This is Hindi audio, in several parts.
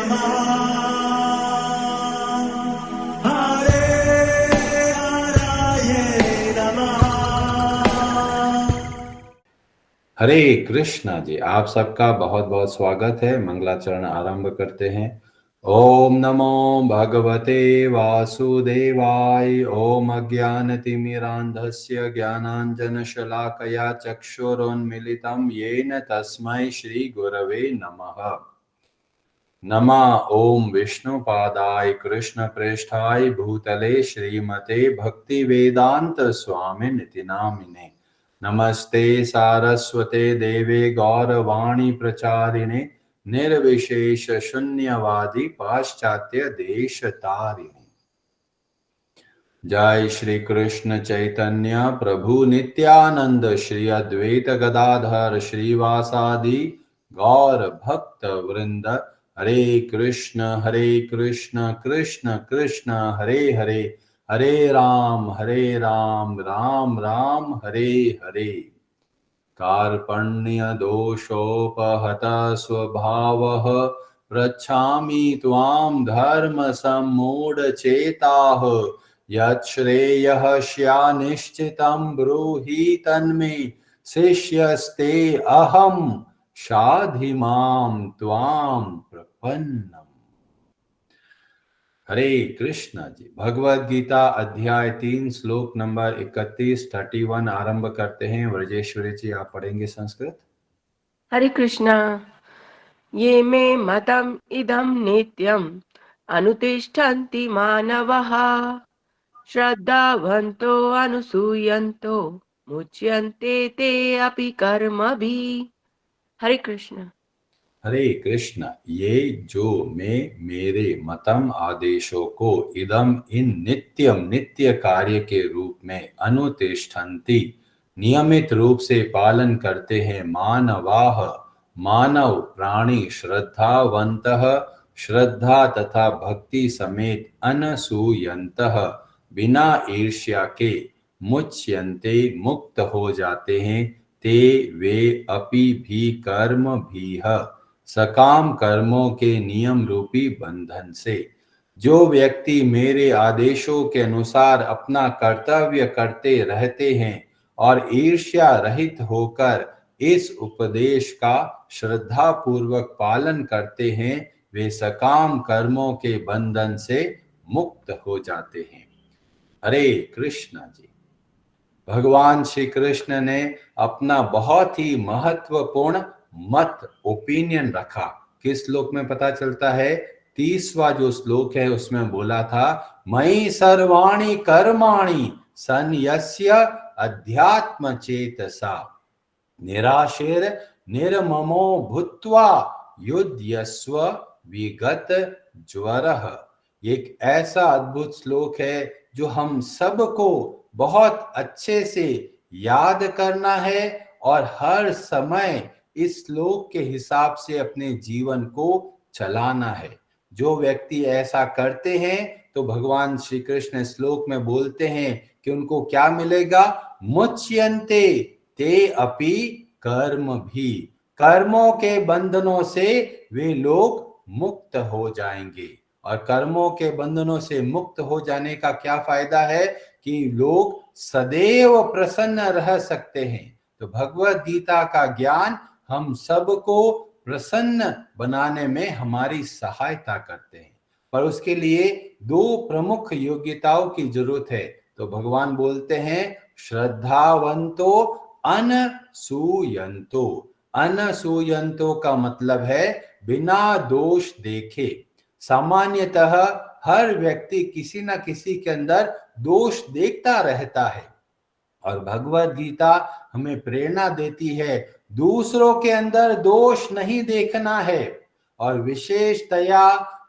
नमः हरे हराये नमः। हरे कृष्णा जी, आप सबका बहुत बहुत स्वागत है। मंगलाचरण आरंभ करते हैं। ओम नमो भगवते वासुदेवाय। ओम अज्ञानतिमिरान्धस्य ज्ञानाञ्जनशलाकया चक्षुरोन्मिलितं येन तस्मै श्री गुरवे नमः। नमः ओम विष्णुपादाय कृष्णप्रेष्ठाय भूतले श्रीमते भक्तिवेदांत स्वामिनिति नामिने। नमस्ते सारस्वते देवे गौरवाणी प्रचारिणे निर्विशेष शून्यवादी पाश्चात्य देश तारिणे। जय श्री कृष्ण चैतन्य प्रभु नित्यानंद श्री अद्वैत गदाधर श्रीवासादि गौर भक्त वृंद। हरे कृष्ण कृष्ण कृष्ण हरे हरे, हरे राम राम राम हरे हरे। कार्पण्य दोषोपहत स्वभावः पृच्छामि त्वां धर्म सम्मूढचेताः। यच्छ्रेयः स्यान्निश्चितं ब्रूहि तन्मे शिष्यस्ते अहं शाधि मां त्वां प्रपन्नम्। हरे कृष्ण जी। भगवद गीता अध्याय 3 श्लोक नंबर 31 आरंभ करते हैं। व्रजेश्वरी जी, आप पढ़ेंगे संस्कृत। हरे कृष्णा। ये मे मतम् इदं नित्यम् अनुतिष्ठन्ति मानवः श्रद्धावन्तो अनुसूयन्तो मुच्यन्ते ते अपि कर्मभिः। हरे कृष्ण। हरे कृष्ण। ये जो मैं मेरे मतम आदेशों को इदम इन नित्यम नित्य कार्य के रूप में अनुतिष्ठन्ति नियमित रूप से पालन करते हैं मानवाह मानव प्राणी श्रद्धावंतः श्रद्धा तथा भक्ति समेत अनसूयंतः बिना ईर्ष्या के मुच्यन्ते मुक्त हो जाते हैं ते वे अपि भी कर्म भी सकाम कर्मों के नियम रूपी बंधन से। जो व्यक्ति मेरे आदेशों के अनुसार अपना कर्तव्य करते रहते हैं और ईर्ष्या रहित होकर इस उपदेश का श्रद्धा पूर्वक पालन करते हैं वे सकाम कर्मों के बंधन से मुक्त हो जाते हैं। हरे कृष्ण जी। भगवान श्री कृष्ण ने अपना बहुत ही महत्वपूर्ण मत ओपिनियन रखा। किस श्लोक में पता चलता है? 30वां जो श्लोक है उसमें बोला था, मयि सर्वाणि कर्माणि सन्यस्य अध्यात्म चेतसा निराशेर निर्ममो भूत्वा युध्यस्व विगत ज्वरः। एक ऐसा अद्भुत श्लोक है जो हम सबको बहुत अच्छे से याद करना है और हर समय इस श्लोक के हिसाब से अपने जीवन को चलाना है। जो व्यक्ति ऐसा करते हैं तो भगवान श्री कृष्ण श्लोक में बोलते हैं कि उनको क्या मिलेगा? मुच्यन्ते ते अपि कर्म भी, कर्मों के बंधनों से वे लोग मुक्त हो जाएंगे। और कर्मों के बंधनों से मुक्त हो जाने का क्या फायदा है? कि लोग सदैव प्रसन्न रह सकते हैं। तो भगवत गीता का ज्ञान हम सबको प्रसन्न बनाने में हमारी सहायता करते हैं, पर उसके लिए दो प्रमुख योग्यताओं की जरूरत है। तो भगवान बोलते हैं, श्रद्धावंतो अनसूयंतो। अनसूयंतो का मतलब है बिना दोष देखे। सामान्यतः हर व्यक्ति किसी न किसी के अंदर दोष देखता रहता है और भगवत गीता हमें प्रेरणा देती है दूसरों के अंदर दोष नहीं देखना है। और विशेषतया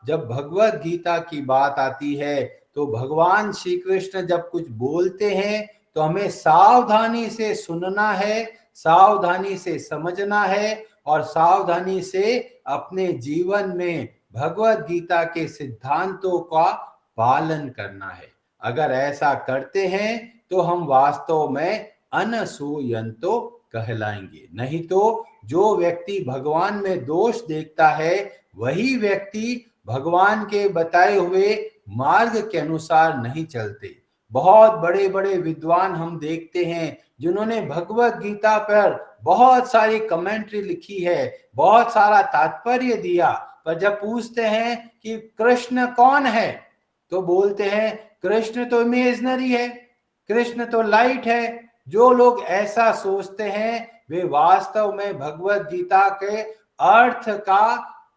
जब भगवत गीता की बात आती है तो भगवान श्री कृष्ण जब कुछ बोलते हैं तो हमें सावधानी से सुनना है, सावधानी से समझना है और सावधानी से अपने जीवन में भगवत गीता के सिद्धांतों का पालन करना है। अगर ऐसा करते हैं तो हम वास्तव में अनसूयंतो कहलाएंगे। नहीं तो जो व्यक्ति भगवान में दोष देखता है वही व्यक्ति भगवान के बताए हुए मार्ग के अनुसार नहीं चलते। बहुत बड़े बड़े विद्वान हम देखते हैं जिन्होंने भगवत गीता पर बहुत सारी कमेंट्री लिखी है, बहुत सारा तात्पर्य दिया, पर जब पूछते हैं कि कृष्ण कौन है तो बोलते हैं कृष्ण तो इमेजिनरी है, कृष्ण तो लाइट है। जो लोग ऐसा सोचते हैं वे वास्तव में भगवत गीता के अर्थ का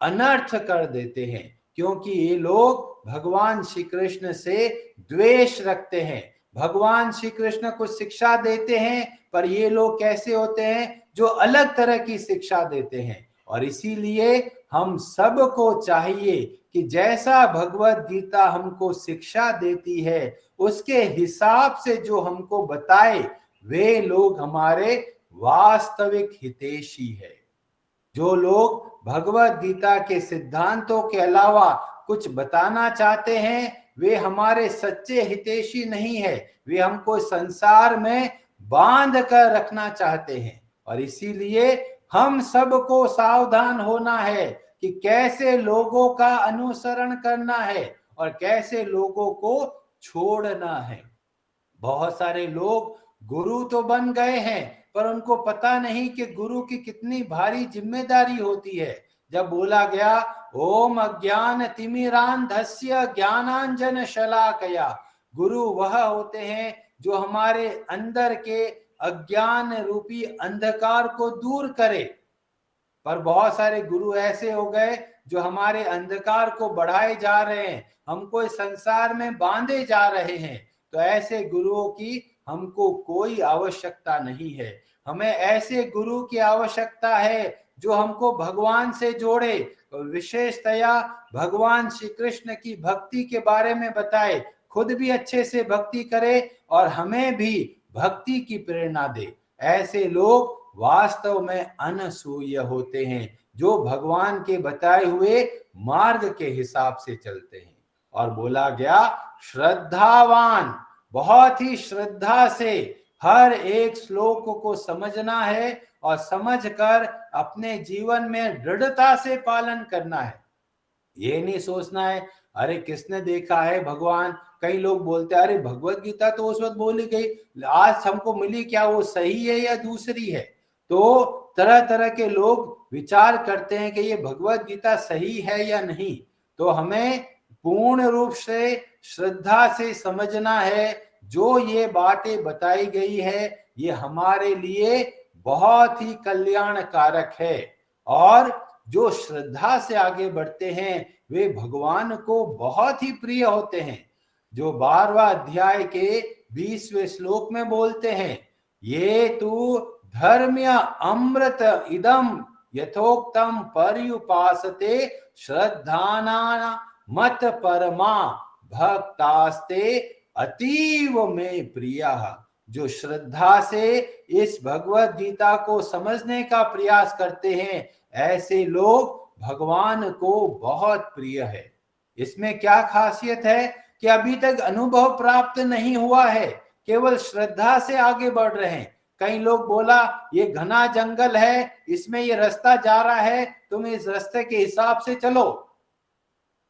अनर्थ कर देते हैं, क्योंकि ये लोग भगवान श्री कृष्ण से द्वेष रखते हैं। भगवान श्री कृष्ण कुछ शिक्षा देते हैं, पर ये लोग कैसे होते हैं जो अलग तरह की शिक्षा देते हैं। और इसीलिए हम सबको चाहिए कि जैसा भगवत गीता हमको शिक्षा देती है उसके हिसाब से जो हमको बताए वे लोग हमारे वास्तविक हितैषी है। जो लोग भगवत गीता के सिद्धांतों के अलावा कुछ बताना चाहते हैं वे हमारे सच्चे हितैषी नहीं है, वे हमको संसार में बांध कर रखना चाहते हैं। और इसीलिए हम सबको सावधान होना है कि कैसे लोगों का अनुसरण करना है और कैसे लोगों को छोड़ना है। बहुत सारे लोग गुरु तो बन गए हैं पर उनको पता नहीं कि गुरु की कितनी भारी जिम्मेदारी होती है। जब बोला गया ओम अज्ञान तिमिरांधस्य ज्ञानांजन शलाकया, गुरु वह होते हैं जो हमारे अंदर के अज्ञान रूपी अंधकार को दूर करे। पर बहुत सारे गुरु ऐसे हो गए जो हमारे अंधकार को बढ़ाए जा रहे हैं, हमको इस संसार में बांधे जा रहे हैं। तो ऐसे गुरुओं की हमको कोई आवश्यकता नहीं है। हमें ऐसे गुरु की आवश्यकता है जो हमको भगवान से जोड़े, विशेषतया भगवान श्री कृष्ण की भक्ति के बारे में बताए, खुद भी अच्छे से भक्ति करे और हमें भी भक्ति की प्रेरणा दे। ऐसे लोग वास्तव में अनसूय होते हैं जो भगवान के बताए हुए मार्ग के हिसाब से चलते हैं। और बोला गया श्रद्धावान, बहुत ही श्रद्धा से हर एक श्लोक को समझना है और समझकर अपने जीवन में दृढ़ता से पालन करना है। ये नहीं सोचना है अरे किसने देखा है भगवान। कई लोग बोलते हैं अरे भगवत गीता तो उस वक्त बोली गई, आज हमको मिली, क्या वो सही है या दूसरी है। तो तरह तरह के लोग विचार करते हैं कि ये भगवत गीता सही है या नहीं। तो हमें पूर्ण रूप से श्रद्धा से समझना है जो ये बातें बताई गई है ये हमारे लिए बहुत ही कल्याणकारक है। और जो श्रद्धा से आगे बढ़ते हैं वे भगवान को बहुत ही प्रिय होते हैं। जो 12वां अध्याय के 20वें श्लोक में बोलते हैं ये तू धर्म्य अमृत इदम यथोक्तम पर्युपासते श्रद्धाना मत परमा भक्तास्ते अतीव में प्रिया। जो श्रद्धा से इस भगवत गीता को समझने का प्रयास करते हैं ऐसे लोग भगवान को बहुत प्रिय है। इसमें क्या खासियत है कि अभी तक अनुभव प्राप्त नहीं हुआ है, केवल श्रद्धा से आगे बढ़ रहे हैं। कई लोग बोला ये घना जंगल है, इसमें ये रास्ता जा रहा है, तुम इस रास्ते के हिसाब से चलो।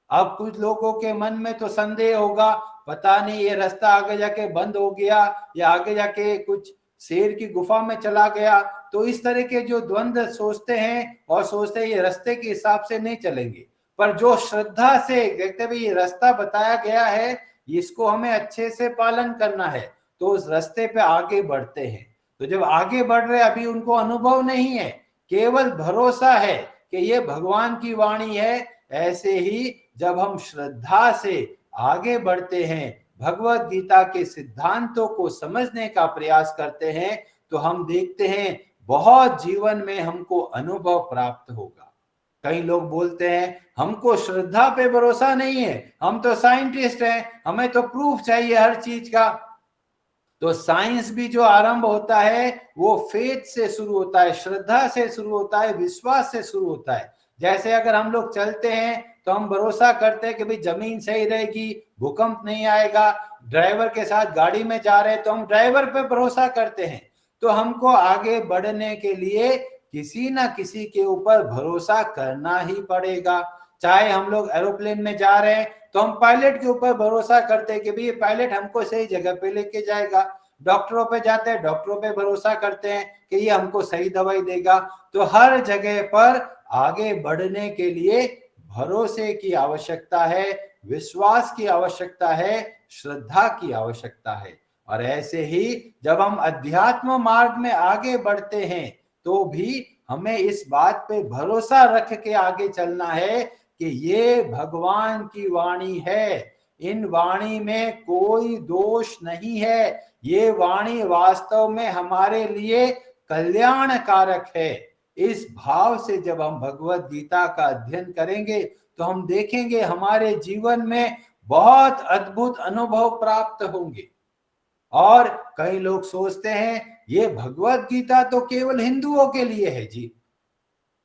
अब कुछ लोगों के मन में तो संदेह होगा, पता नहीं ये रास्ता आगे जाके बंद हो गया या आगे जाके कुछ शेर की गुफा में चला गया। तो इस तरह के जो द्वंद्व सोचते हैं और सोचते हैं ये रास्ते के हिसाब से नहीं चलेंगे। पर जो श्रद्धा से देखते भाई ये रास्ता बताया गया है इसको हमें अच्छे से पालन करना है, तो उस रास्ते पे आगे बढ़ते हैं। तो जब आगे बढ़ रहे अभी उनको अनुभव नहीं है, केवल भरोसा है कि ये भगवान की वाणी है। ऐसे ही जब हम श्रद्धा से आगे बढ़ते हैं, भगवत गीता के सिद्धांतों को समझने का प्रयास करते हैं, तो हम देखते हैं बहुत जीवन में हमको अनुभव प्राप्त होगा। कई लोग बोलते हैं हमको श्रद्धा पे भरोसा नहीं है, हम तो साइंटिस्ट हैं, हमें तो प्रूफ चाहिए हर चीज का। तो साइंस भी जो आरंभ होता है वो फेथ से शुरू होता है, श्रद्धा से शुरू होता है, विश्वास से शुरू होता है। जैसे अगर हम लोग चलते हैं तो हम भरोसा करते हैं कि भाई जमीन सही रहेगी, भूकंप नहीं आएगा। ड्राइवर के साथ गाड़ी में जा रहे हैं तो हम ड्राइवर पे भरोसा करते हैं। तो हमको आगे बढ़ने के लिए किसी ना किसी के ऊपर भरोसा करना ही पड़ेगा। चाहे हम लोग एरोप्लेन में जा रहे हैं तो हम पायलट के ऊपर भरोसा करते हैं कि भाई ये पायलट हमको सही जगह पे लेके जाएगा। डॉक्टरों पे जाते हैं, डॉक्टरों पे भरोसा करते हैं कि ये हमको सही दवाई देगा। तो हर जगह पर आगे बढ़ने के लिए भरोसे की आवश्यकता है, विश्वास की आवश्यकता है, श्रद्धा की आवश्यकता है। और ऐसे ही जब हम अध्यात्म मार्ग में आगे बढ़ते हैं तो भी हमें इस बात पे भरोसा रख के आगे चलना है कि ये भगवान की वाणी है, इन वाणी में कोई दोष नहीं है, ये वाणी वास्तव में हमारे लिए कल्याणकारक है। इस भाव से जब हम भगवत गीता का अध्ययन करेंगे तो हम देखेंगे हमारे जीवन में बहुत अद्भुत अनुभव प्राप्त होंगे। और कई लोग सोचते हैं ये भगवत गीता तो केवल हिंदुओं के लिए है जी,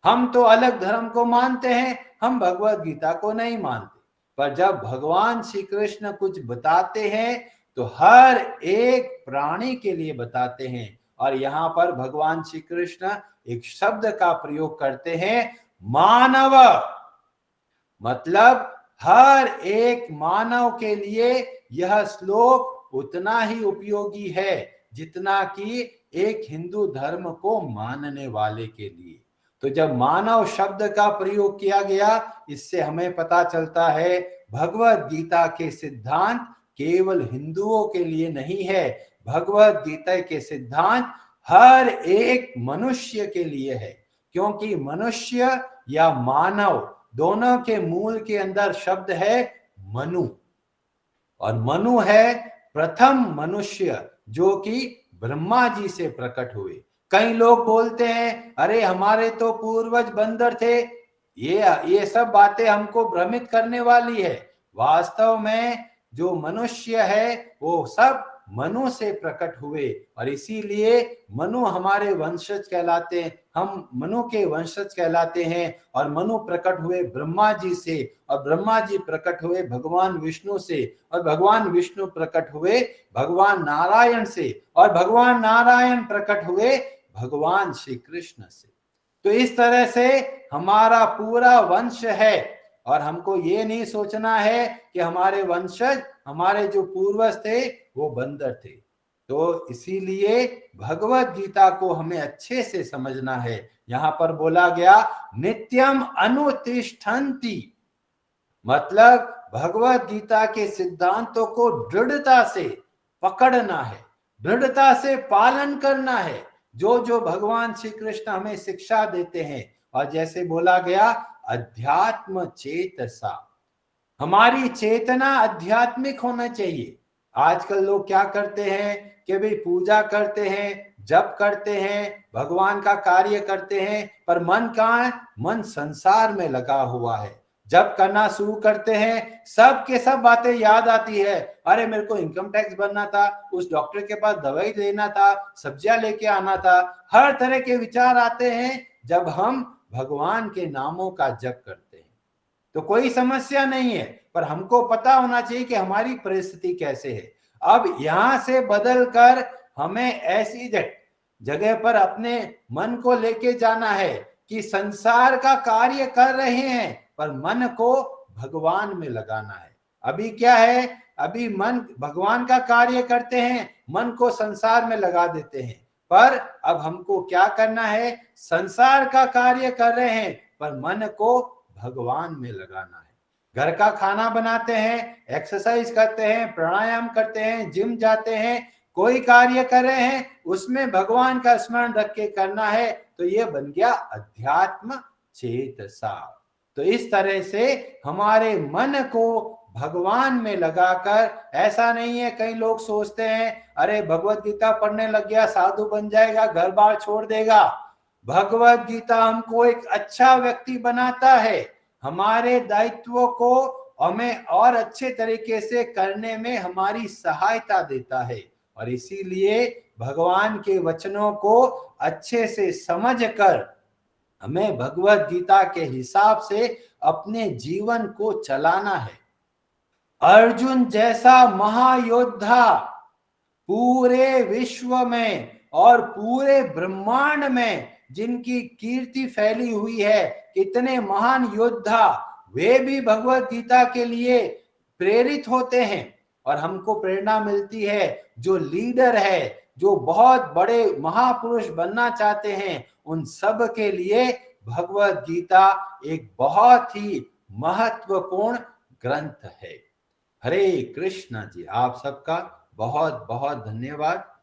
हम तो अलग धर्म को मानते हैं, हम भगवत गीता को नहीं मानते। पर जब भगवान श्री कृष्ण कुछ बताते हैं तो हर एक प्राणी के लिए बताते हैं। और यहाँ पर भगवान श्री कृष्ण एक शब्द का प्रयोग करते हैं, मानव, मतलब हर एक मानव के लिए यह श्लोक उतना ही उपयोगी है जितना कि एक हिंदू धर्म को मानने वाले के लिए। तो जब मानव शब्द का प्रयोग किया गया, इससे हमें पता चलता है भगवत गीता के सिद्धांत केवल हिंदुओं के लिए नहीं है, भगवत गीता के सिद्धांत हर एक मनुष्य के लिए है। क्योंकि मनुष्य या मानव दोनों के मूल के अंदर शब्द है मनु, और मनु है प्रथम मनुष्य जो कि ब्रह्मा जी से प्रकट हुए। कई लोग बोलते हैं अरे हमारे तो पूर्वज बंदर थे, ये सब बातें हमको भ्रमित करने वाली है। वास्तव में जो मनुष्य है वो सब मनु से प्रकट हुए, और इसीलिए मनु हमारे वंशज कहलाते हैं, हम मनु के वंशज कहलाते हैं। और मनु प्रकट हुए ब्रह्मा जी से, और ब्रह्मा जी प्रकट हुए भगवान विष्णु से, और भगवान विष्णु प्रकट हुए भगवान नारायण से, और भगवान नारायण प्रकट हुए भगवान श्री कृष्ण से। तो इस तरह से हमारा पूरा वंश है, और हमको ये नहीं सोचना है कि हमारे वंशज, हमारे जो पूर्वज थे वो बंदर थे। तो इसीलिए भगवत गीता को हमें अच्छे से समझना है। यहां पर बोला गया नित्यम अनुतिष्ठन्ति, मतलब भगवत गीता के सिद्धांतों को दृढ़ता से पकड़ना है, दृढ़ता से पालन करना है, जो जो भगवान श्री कृष्ण हमें शिक्षा देते हैं। और जैसे बोला गया अध्यात्म चेतसा, हमारी चेतना आध्यात्मिक होना चाहिए। आजकल लोग क्या करते हैं कि भाई पूजा करते हैं, जप करते हैं, भगवान का कार्य करते हैं, पर मन कहाँ है? मन संसार में लगा हुआ है। जब करना शुरू करते हैं सब के सब बातें याद आती है, अरे मेरे को इनकम टैक्स भरना था, उस डॉक्टर के पास दवाई लेना था, सब्जियां लेके आना था, हर तरह के विचार आते हैं जब हम भगवान के नामों का जप करते हैं। तो कोई समस्या नहीं है, पर हमको पता होना चाहिए कि हमारी परिस्थिति कैसे है। अब यहां से बदल कर हमें ऐसी जगह पर अपने मन को लेके जाना है कि संसार का कार्य कर रहे हैं पर मन को भगवान में लगाना है। अभी क्या है, अभी मन भगवान का कार्य करते हैं, मन को संसार में लगा देते हैं। पर अब हमको क्या करना है, संसार का कार्य कर रहे हैं पर मन को भगवान में लगाना है। घर का खाना बनाते हैं, एक्सरसाइज करते हैं, प्राणायाम करते हैं, जिम जाते हैं, कोई कार्य कर रहे हैं, उसमें भगवान का स्मरण रख के करना है, तो ये बन गया अध्यात्म चेतसा। तो इस तरह से हमारे मन को भगवान में लगाकर, ऐसा नहीं है कई लोग सोचते हैं अरे भगवत गीता पढ़ने लग गया साधु बन जाएगा, घर बार छोड़ देगा। भगवत गीता हमको एक अच्छा व्यक्ति बनाता है, हमारे दायित्वों को हमें और अच्छे तरीके से करने में हमारी सहायता देता है। और इसीलिए भगवान के वचनों को अच्छे से समझकर हमें भगवत गीता के हिसाब से अपने जीवन को चलाना है। अर्जुन जैसा महायोद्धा पूरे विश्व में और पूरे ब्रह्मांड में जिनकी कीर्ति फैली हुई है, कितने महान योद्धा, वे भी भगवत गीता के लिए प्रेरित होते हैं और हमको प्रेरणा मिलती है। जो लीडर है, जो बहुत बड़े महापुरुष बनना चाहते हैं, उन सब के लिए भगवत गीता एक बहुत ही महत्वपूर्ण ग्रंथ है। हरे कृष्णा जी, आप सबका बहुत बहुत धन्यवाद।